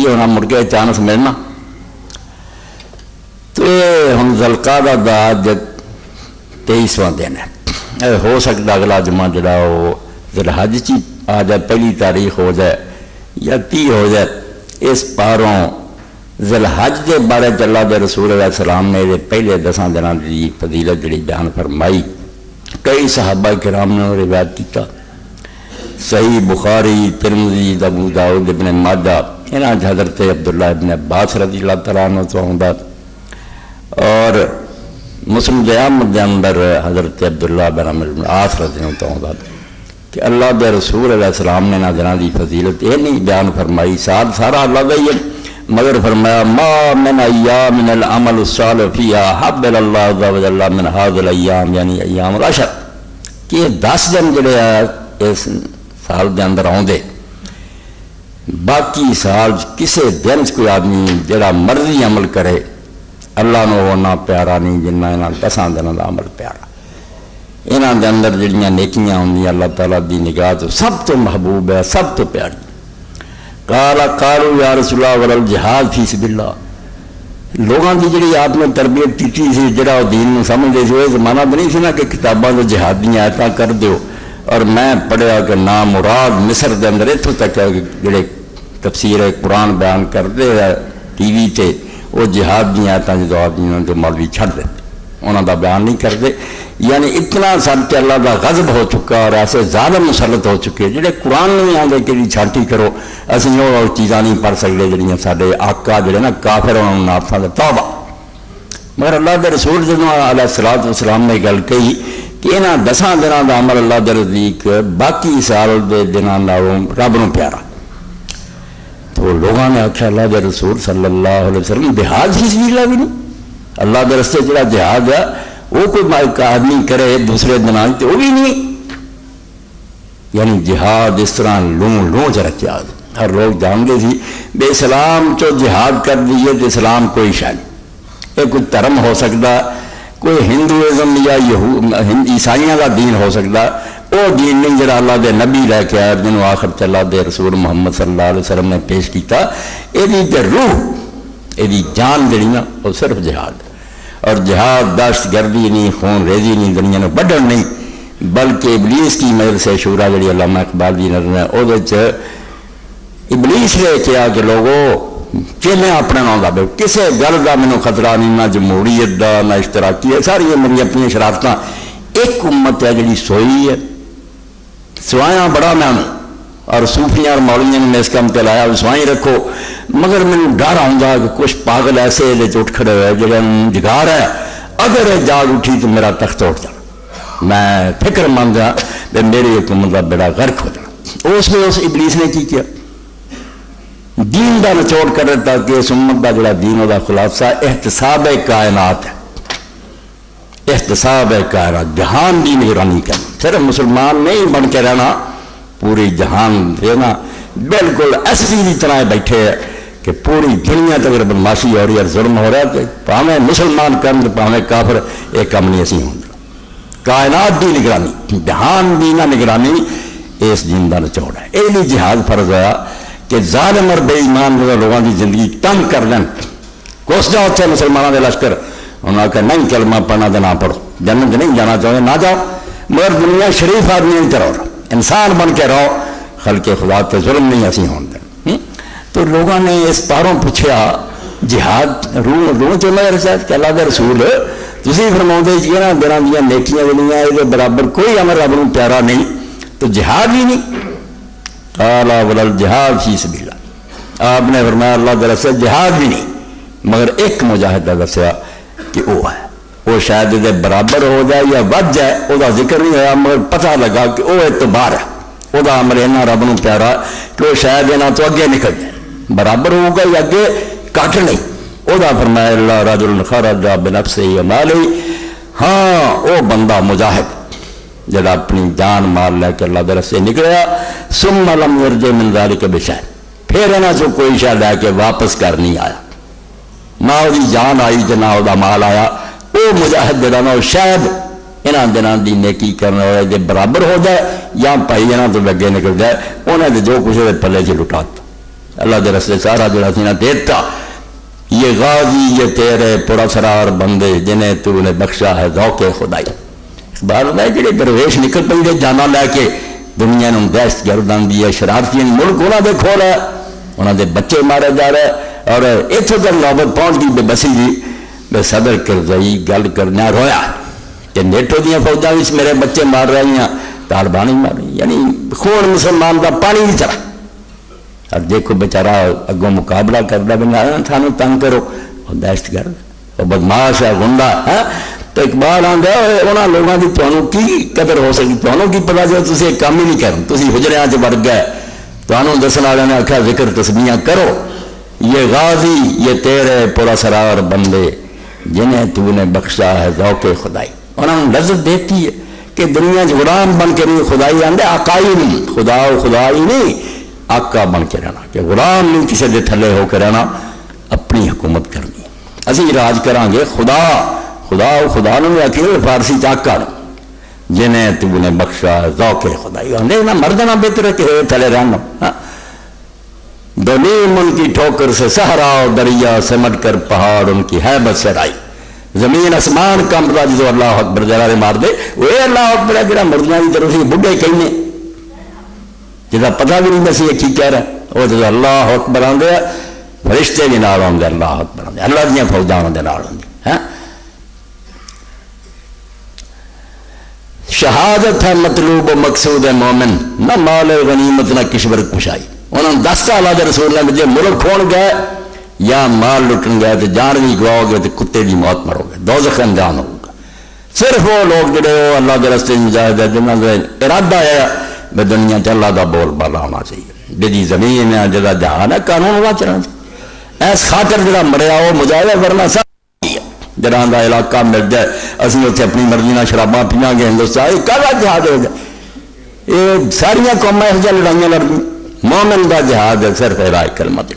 ہونا مڑ کے چانس ملنا. تو ہم ذوالقعدہ دا 23واں دن ہے. ہو سکتا اگلا جمعہ جڑا وہ ذوالحج چی آ جائے، پہلی تاریخ ہو جائے یا 30 ہو جائے. اس پاروں ذوالحج کے بارے اللہ دے رسول علیہ السلام نے پہلے 10 دنوں کی فضیلت جڑی بیان فرمائی. کئی صحابہ کرام نے روایت کیتا. صحیح بخاری، ترمذی، ابو داؤد، ابن ماجہ، انہاں حضرت عبداللہ ابن عباس رضی اللہ تعالیٰ عنہ تو آؤں، اور مسلم احمد کے اندر حضرت عبداللہ بن عمرو بن العاص رضی اللہ تعالیٰ عنہ کہ اللہ دے رسول علیہ السلام نے نہ دنوں کی فضیلت یہ نہیں بیان فرمائی، سارا اللہ کا ہی ہے، مگر فرمایا ما من ایام من العمل الصالح فیہا حب اللہ عز وجل من هذه الايام، یعنی ایام العشر، کہ یہ 10 دن جڑے اس سال دے اندر آؤندے. باقی سال کسے دن کوئی آدمی جڑا مرضی عمل کرے اللہ نو ہونا پیارا نہیں جنہ انہاں 10 دنوں کا عمل پیارا. انہاں دے اندر جڑیاں نیکیاں ہوندیاں اللہ تعالیٰ دی نگاہ تو سب تو محبوب ہے، سب تو پیاری. قالوا یا رسول اللہ والجہاد فی سبیل اللہ. لوگوں کی جڑی آپ نے تربیت کی سی، جڑا دین میں سمجھتے تھے، وہ زمانہ تو نہیں سی نا کہ کتاباں تو جہاد دی آیتاں کر دیو. اور میں پڑھیا کہ نام مراد مصر دے اندر اتوں تک ہے کہ جڑے تفسیر قرآن بیان کرتے ہیں ٹی وی تے، وہ جہاد دی آیتاں جو آدمی تو مولوی چھڑ دیتے، انہوں دا بیان نہیں کرتے. یعنی اتنا سب کہ اللہ کا غضب ہو چکا اور ایسے ظالم مسلط ہو چکے جڑے قرآن نہیں آتے کہ چھانٹی کرو. اسی وہ چیزاں نہیں پڑھ سکتے جڑیاں سارے آقا جڑے نا کافر انہوں نے نافا دے توبہ. مگر اللہ دے رسول جدوں علیہ الصلوۃ والسلام نے گل کہی کہ یہاں 10 دنوں کا عمل اللہ دے نزدیک باقی سال دے دنوں نالوں رب نو پیارا. تو لوگوں نے آخیا اللہ دے رسول صلی اللہ علیہ وسلم جہاد فی سبیل اللہ بھی نہیں، اللہ دے رستے جڑا جہاد ہے وہ کوئی آدمی کرے دوسرے دنوں تو وہ بھی نہیں. یعنی جہاد اس طرح لوں چ رکھا. ہر لوگ جانتے تھی بے اسلام چو جہاد کر دیجیے تو اسلام کوئی شہ نہیں. یہ کوئی دھرم ہو سکتا، کوئی ہندوازم یا عیسائیوں کا دین ہو سکتا، وہ دین نہیں جڑا اللہ دے نبی لے کے آیا جنہوں آخر چلا دے رسول محمد صلی اللہ علیہ وسلم نے پیش کیتا. یہ روح، یہ جان جڑی نا وہ صرف جہاد. اور جہاد دہشت گردی نہیں، خون ریزی نہیں، دنیا میں بڑھن نہیں، بلکہ ابلیس کی مجلس شورا جڑی علامہ اقبال دی نظر ہے وہ ابلیس نے کیا کہ لوگوں چیلیں اپنے نام دا بے کسے گل کا مینوں خطرہ نہیں، نہ جمہوریت دا نہ اشتراکی ہے، ساری میری اپنی شرارتیں. ایک امت ہے جڑی سوئی ہے، سوایاں بڑا میں اور صوفیاں اور مولویاں نے اس کام تے لایا سوائیں رکھو. مگر مجھے ڈر آؤں کہ کچھ پاگل ایسے یہ اٹھ کھڑے ہوئے جڑے جگا رہا ہے، اگر یہ جاگ اٹھی تو میرا تخت اٹھ جانا. میں فکر مند ہاں کہ میری حکومت کا بیڑا غرق ہو جانا. اس میں اس ابلیس نے کی کیا؟ دین کا نچوڑ کر دیتا کہ اس امت کا جڑا دین وہ خلاصہ احتساب کائنات ہے. احتساب کائنات، جہان کی نگرانی کرنا. صرف مسلمان نہیں بن کے رہنا، پوری جہان دینا. بالکل ایسی کی طرح بیٹھے ہے کہ پوری دنیا تک بدماشی ہو رہی ہے، ظلم ہو رہا ہے. پاویں مسلمان کرن پاویں کافر، ایک کام نہیں اسی ہوں. کائنات کی نگرانی، جہان کی نہ نگرانی اس دین کا نچوڑ ہے. یہ بھی جہاد فرض ہوا کہ ظالم اور بے ایمان لوگوں کی زندگی تنگ کر دیں. کس جاؤ اتنے مسلمانوں کے لشکر، انہوں نے آخر نہیں کلمہ پڑھنا تو نہ پڑھو، جنت نہیں جانا چاہتے نہ جاؤ، مگر دنیا شریف آدمی نہیں کرو، انسان بن کے رہو، خلق خدا تے ظلم نہیں اسی ہون دیں. تو لوگوں نے اس پاروں پوچھا جہاد روح چ میرے ساتھ کہ اللہ کے رسول تھی فرما جی نا دنوں دیا نیکیاں دنیا یہ برابر کوئی عمل رب نوں پیارا نہیں، تو جہاد بھی نہیں. قال والجہاد فی سبیل اللہ، آپ نے فرمایا اللہ کے رستے جہاد بھی نہیں، مگر ایک مجاہدہ دسیا کہ وہ ہے، وہ شاید یہ برابر ہو جائے یا ود جائے، وہ ذکر نہیں ہوا، مگر پتہ لگا کہ وہ اعتبار ہے، وہ عمل اینا رب نوں پیارا کہ وہ شاید یہاں تو اگے نکل جائے، برابر ہوگا یا اگے کٹ نہیں. وہ فرمایا اللہ رجل خرج بنفسہ و مالہ، ہاں وہ بندہ مجاہد جب اپنی جان مال لے کے اللہ کے رستے نکلیا، ثم لم یرجع من ذلک بشیء، پھر یہاں سے کوئی شے لے کے واپس کر نہیں آیا، نہ وہ جان آئی تو نہ وہ مال آیا. وہ مجاہد جڑا نا شاید یہاں دنوں کی نیکی کرنے والے جی برابر ہو جائے یا بھائی یہاں تو اگے نکل جائے، انہیں تو جو کچھ پلے چ لٹا اللہ کے رستے سارا جڑا سی نہ دیتا. یہ غازی یہ تیرے پراسرار بندے جنہیں تو نے بخشا ہے ذوق خدائی. اقبال ہوتا ہے جڑے درویش نکل پہ جانا لے کے دنیا نوں دہشت گرد آندی ہے شرارتی ملک انہوں دے کھول ہے انہوں دے بچے مارے جا رہے اور اتوں تک نوبت پہنچ گئی بے بسی جی بے صدر کرزئی گل کرنا رویا کہ نیٹو دیا فوجاں میرے بچے مار رہی ہیں طالبان ہی مار رہی یعنی خون مسلمان کا پانی نہیں چلا. اور دیکھو بیچارہ اگوں مقابلہ کرتا بھی نہ تھانوں تنگ کرو وہ دہشت گرد وہ بدماش ہے گنڈا ہے. تو اقبال آتا ہے انہوں لوگوں کی تمہیں کی قدر ہو سکی تمہیں کی پتا جب تھی ایک کام ہی نہیں کرو تھی حجریاں چ بڑھ گئے تمہیں دسن والے نے آخیا ذکر تسبیحاں کرو. یہ غازی یہ تیرے پراسرار بندے جنہیں تو نے بخشا ہے ذوق خدائی. انہوں نے لذت دیتی ہے کہ دنیا غلام بن کے نہیں خدائی آدھے آقائی نہیں خدا و خدائی نہیں آقا بن کے رہنا کہ غلام نہیں کسی کے تھلے ہو کے رہنا اپنی حکومت کرنی. اسی راج کریں گے خدا خدا و خدا نے آخر فارسی آقا جنہیں تو نے بخشا ہے ذوق خدائی آدھے نہ مردنا بہتر ہے کہ تھلے رہنا. دلیم ان کی ٹھوکر سے صحرا و دریا سمٹ کر پہاڑ ان کی ہیبت سے رائی. زمین آسمان کمپتا جدو اللہ اکبر جرارے مار دے وہ اللہ اکبر ہے جڑا مردوں کی طرف بڑھے کہنے جا پتا بھی نہیں بس یہ کی کہہ رہا وہ جب اللہ اکبر آدھے فرشتے بھی نال آدھے اللہ اکبر آدھے اللہ دیا فوجاں آدھے نال آدھے. شہادت ہے مطلوب و مقصود ہے مومن نہ مال غنیمت نہ کشور کشائی. انہوں نے 10 سال آدھے رسول اللہ جی ملک کھون گئے یا مال لٹن گئے تو جان بھی گواؤ گے تو کتے کی موت مرو گے دوزخ انجام ہوگا. صرف وہ لوگ جڑے وہ اللہ کے رستے مجاہد ہے جنہوں کا ارادہ ہے بے دنیا سے اللہ کا بول بالا ہونا چاہیے جی زمین ہے جگہ جہان ہے قانون ہوا چلنا چاہیے. ایس خاطر جڑا مریا وہ مجاہد ہے ورنہ سب جہاں کا علاقہ مل جائے اسی اتنے اپنی مرضی نہ شراباں پیاں گے ہندوستان یہ کہا جہاد ہو جائے. یہ ساریا قومیں یہ لڑائیاں لڑ مومن کا جہاد ہے صرف الہ کلمت